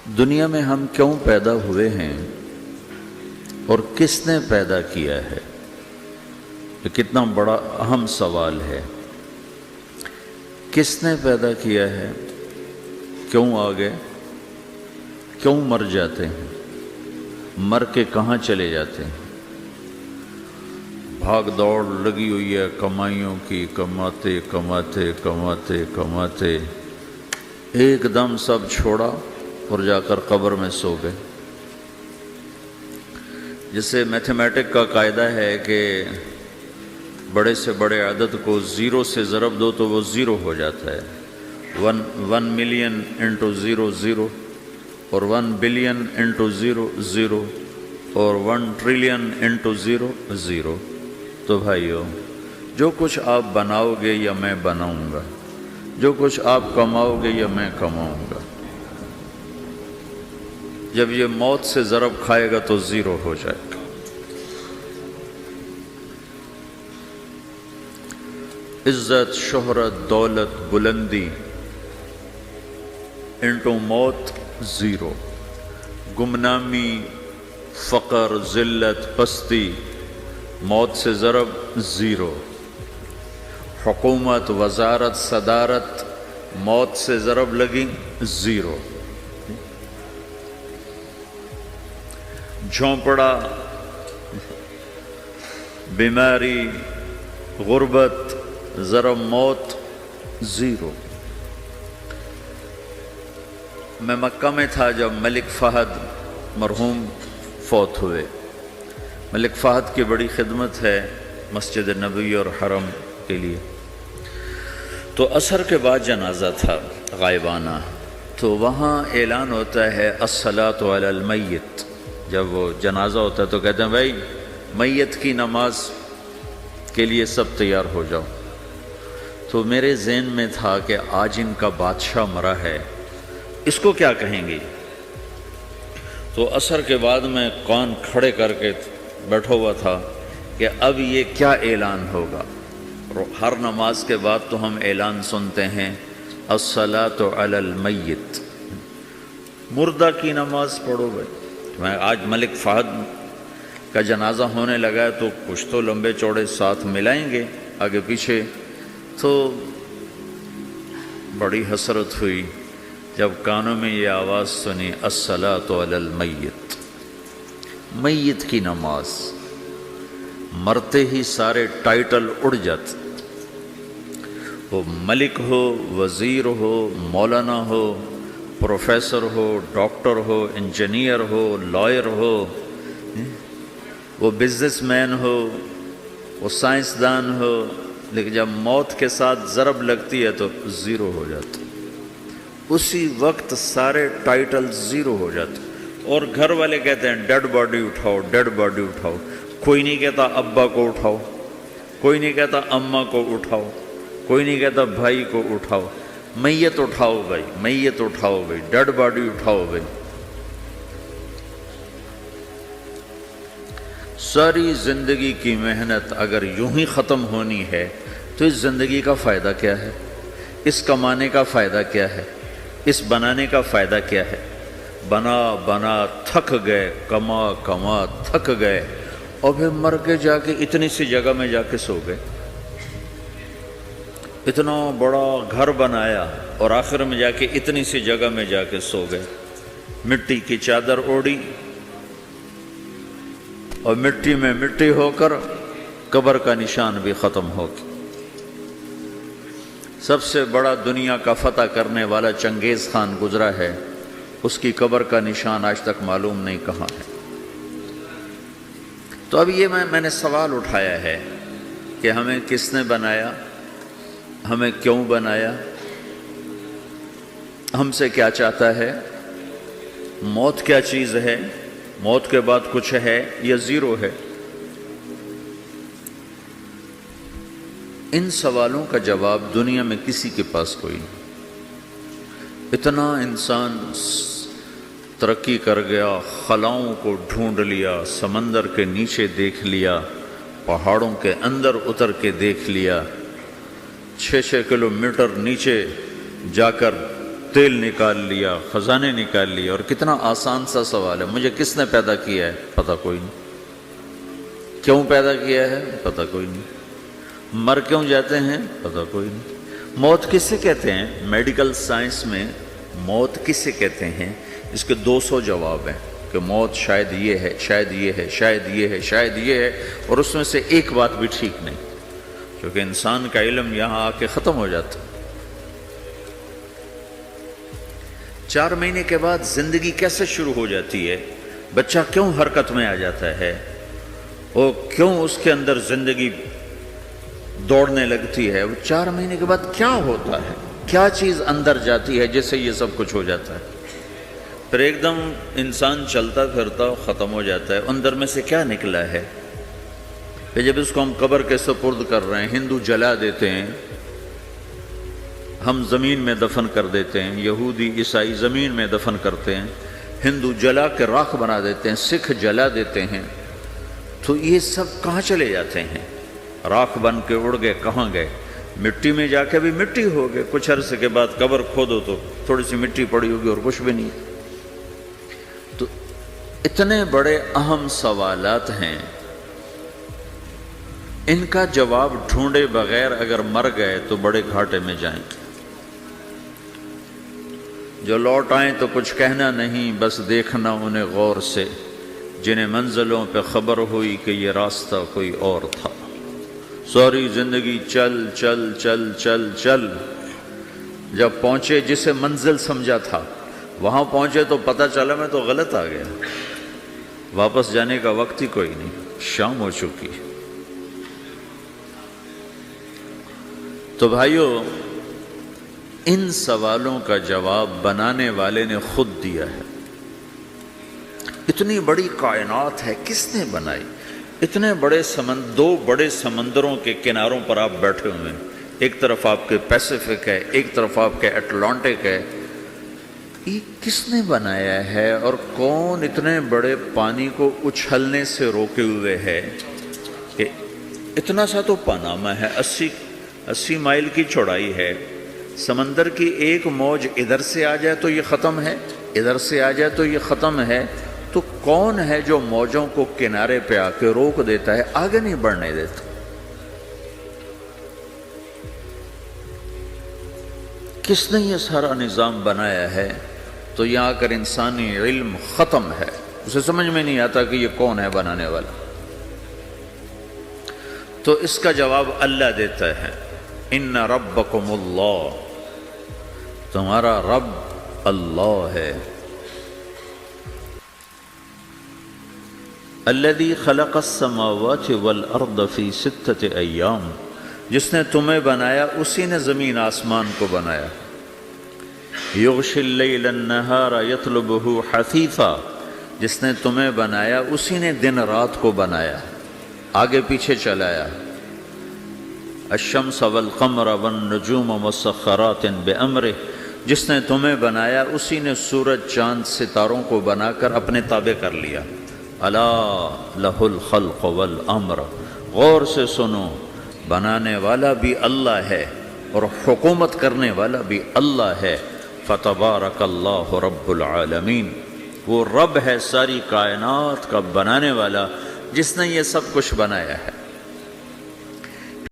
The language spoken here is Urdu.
دنیا میں ہم کیوں پیدا ہوئے ہیں اور کس نے پیدا کیا ہے؟ یہ کتنا بڑا اہم سوال ہے۔ کس نے پیدا کیا ہے؟ کیوں آ گئے؟ کیوں مر جاتے ہیں؟ مر کے کہاں چلے جاتے ہیں؟ بھاگ دوڑ لگی ہوئی ہے کمائیوں کی، کماتے کماتے کماتے کماتے ایک دم سب چھوڑا اور جا کر قبر میں سو گئے۔ جسے میتھمیٹک کا قاعدہ ہے کہ بڑے سے بڑے عدد کو زیرو سے ضرب دو تو وہ زیرو ہو جاتا ہے۔ 1 ملین انٹو زیرو زیرو، اور 1 بلین انٹو زیرو زیرو، اور 1 ٹریلین انٹو زیرو زیرو۔ تو بھائیو، جو کچھ آپ بناؤ گے یا میں بناؤں گا، جو کچھ آپ کماؤ گے یا میں کماؤں گا، جب یہ موت سے ضرب کھائے گا تو زیرو ہو جائے گا۔ عزت، شہرت، دولت، بلندی انٹو موت زیرو، گمنامی، فقر، ذلت، پستی موت سے ضرب زیرو، حکومت، وزارت، صدارت موت سے ضرب لگی زیرو، جھونپڑا، بیماری، غربت ضرب موت زیرو۔ میں مکہ میں تھا جب ملک فہد مرحوم فوت ہوئے۔ ملک فہد کی بڑی خدمت ہے مسجد نبوی اور حرم کے لیے۔ تو عصر کے بعد جنازہ تھا غائبانہ، تو وہاں اعلان ہوتا ہے الصلاۃ علی المیت۔ جب وہ جنازہ ہوتا ہے تو کہتے ہیں بھائی میت کی نماز کے لیے سب تیار ہو جاؤ۔ تو میرے ذہن میں تھا کہ آج ان کا بادشاہ مرا ہے، اس کو کیا کہیں گے؟ تو عصر کے بعد میں کان کھڑے کر کے بیٹھا ہوا تھا کہ اب یہ کیا اعلان ہوگا۔ ہر نماز کے بعد تو ہم اعلان سنتے ہیں الصلاۃ علی المیت، مردہ کی نماز پڑھو بھائی۔ میں آج ملک فہد کا جنازہ ہونے لگا ہے تو کچھ تو لمبے چوڑے ساتھ ملائیں گے آگے پیچھے۔ تو بڑی حسرت ہوئی جب کانوں میں یہ آواز سنی الصلاۃ علی المیت، میت کی نماز۔ مرتے ہی سارے ٹائٹل اڑ جاتے، وہ ملک ہو، وزیر ہو، مولانا ہو، پروفیسر ہو، ڈاکٹر ہو، انجینئر ہو، لائر ہو، وہ بزنس مین ہو، وہ سائنسدان ہو، لیکن جب موت کے ساتھ ضرب لگتی ہے تو زیرو ہو جاتا، اسی وقت سارے ٹائٹل زیرو ہو جاتے۔ اور گھر والے کہتے ہیں ڈیڈ باڈی اٹھاؤ، ڈیڈ باڈی اٹھاؤ۔ کوئی نہیں کہتا ابا کو اٹھاؤ، کوئی نہیں کہتا اماں کو اٹھاؤ، کوئی نہیں کہتا بھائی کو اٹھاؤ۔ میت اٹھاؤ بھائی، میت اٹھاؤ بھائی، ڈیڈ باڈی اٹھاؤ بھائی۔ ساری زندگی کی محنت اگر یوں ہی ختم ہونی ہے تو اس زندگی کا فائدہ کیا ہے؟ اس کمانے کا فائدہ کیا ہے؟ اس بنانے کا فائدہ کیا ہے؟ بنا بنا تھک گئے، کما کما تھک گئے، اور پھر مر کے جا کے اتنی سی جگہ میں جا کے سو گئے۔ اتنا بڑا گھر بنایا اور آخر میں جا کے اتنی سی جگہ میں جا کے سو گئے۔ مٹی کی چادر اوڑھی اور مٹی میں مٹی ہو کر قبر کا نشان بھی ختم ہو گیا۔ سب سے بڑا دنیا کا فتح کرنے والا چنگیز خان گزرا ہے، اس کی قبر کا نشان آج تک معلوم نہیں کہاں ہے۔ تو اب یہ میں نے سوال اٹھایا ہے کہ ہمیں کس نے بنایا، ہمیں کیوں بنایا، ہم سے کیا چاہتا ہے، موت کیا چیز ہے، موت کے بعد کچھ ہے یا زیرو ہے؟ ان سوالوں کا جواب دنیا میں کسی کے پاس کوئی نہیں۔ اتنا انسان ترقی کر گیا، خلاؤں کو ڈھونڈ لیا، سمندر کے نیچے دیکھ لیا، پہاڑوں کے اندر اتر کے دیکھ لیا، 6 کلومیٹر نیچے جا کر تیل نکال لیا، خزانے نکال لیے، اور کتنا آسان سا سوال ہے، مجھے کس نے پیدا کیا ہے؟ پتہ کوئی نہیں۔ کیوں پیدا کیا ہے؟ پتہ کوئی نہیں۔ مر کیوں جاتے ہیں؟ پتہ کوئی نہیں۔ موت کسے کہتے ہیں؟ میڈیکل سائنس میں موت کسے کہتے ہیں؟ اس کے 200 جواب ہیں کہ موت شاید یہ ہے، شاید یہ ہے، شاید یہ ہے، شاید یہ ہے، اور اس میں سے ایک بات بھی ٹھیک نہیں، کیونکہ انسان کا علم یہاں آ کے ختم ہو جاتا ہے۔ 4 مہینے کے بعد زندگی کیسے شروع ہو جاتی ہے؟ بچہ کیوں حرکت میں آ جاتا ہے؟ اور کیوں اس کے اندر زندگی دوڑنے لگتی ہے؟ وہ 4 مہینے کے بعد کیا ہوتا ہے؟ کیا چیز اندر جاتی ہے جس سے یہ سب کچھ ہو جاتا ہے؟ پھر ایک دم انسان چلتا پھرتا ختم ہو جاتا ہے، اندر میں سے کیا نکلا ہے؟ پھر جب اس کو ہم قبر کے سپرد کر رہے ہیں، ہندو جلا دیتے ہیں، ہم زمین میں دفن کر دیتے ہیں، یہودی عیسائی زمین میں دفن کرتے ہیں، ہندو جلا کے راکھ بنا دیتے ہیں، سکھ جلا دیتے ہیں، تو یہ سب کہاں چلے جاتے ہیں؟ راکھ بن کے اڑ گئے، کہاں گئے؟ مٹی میں جا کے بھی مٹی ہو گئے، کچھ عرصے کے بعد قبر کھودو تو تھوڑی سی مٹی پڑی ہوگی اور کچھ بھی نہیں۔ تو اتنے بڑے اہم سوالات ہیں، ان کا جواب ڈھونڈے بغیر اگر مر گئے تو بڑے گھاٹے میں جائیں گے۔ جو لوٹ آئیں تو کچھ کہنا نہیں، بس دیکھنا انہیں غور سے، جنہیں منزلوں پہ خبر ہوئی کہ یہ راستہ کوئی اور تھا۔ ساری زندگی چل چل چل چل چل، جب پہنچے جسے منزل سمجھا تھا وہاں پہنچے تو پتہ چلا میں تو غلط آ گیا، واپس جانے کا وقت ہی کوئی نہیں، شام ہو چکی۔ تو بھائیو، ان سوالوں کا جواب بنانے والے نے خود دیا ہے۔ اتنی بڑی کائنات ہے، کس نے بنائی؟ اتنے بڑے دو بڑے سمندروں کے کناروں پر آپ بیٹھے ہوئے ہیں، ایک طرف آپ کے پیسیفک ہے، ایک طرف آپ کے اٹلانٹک ہے، یہ کس نے بنایا ہے؟ اور کون اتنے بڑے پانی کو اچھلنے سے روکے ہوئے ہے کہ اتنا سا تو پاناما ہے، 80 مائل کی چوڑائی ہے، سمندر کی ایک موج ادھر سے آ جائے تو یہ ختم ہے، ادھر سے آ جائے تو یہ ختم ہے، تو کون ہے جو موجوں کو کنارے پہ آ کے روک دیتا ہے، آگے نہیں بڑھنے دیتا؟ کس نے یہ سارا نظام بنایا ہے؟ تو یہاں کر انسانی علم ختم ہے، اسے سمجھ میں نہیں آتا کہ یہ کون ہے بنانے والا۔ تو اس کا جواب اللہ دیتا ہے، ان ربکم اللہ، تمہارا رب اللہ ہے، الذی خلق السماوات والارض فی 6 ایام، جس نے تمہیں بنایا اسی نے زمین آسمان کو بنایا، یغشی اللیل النہار یطلبہ حثیثا، جس نے تمہیں بنایا اسی نے دن رات کو بنایا، آگے پیچھے چلایا، الشمس والقمر والنجوم مسخرات بامرہ، جس نے تمہیں بنایا اسی نے سورج چاند ستاروں کو بنا کر اپنے تابع کر لیا، الا لہ الخلق والامر، غور سے سنو، بنانے والا بھی اللہ ہے اور حکومت کرنے والا بھی اللہ ہے، فتبارک اللہ رب العالمین، وہ رب ہے ساری کائنات کا بنانے والا، جس نے یہ سب کچھ بنایا ہے۔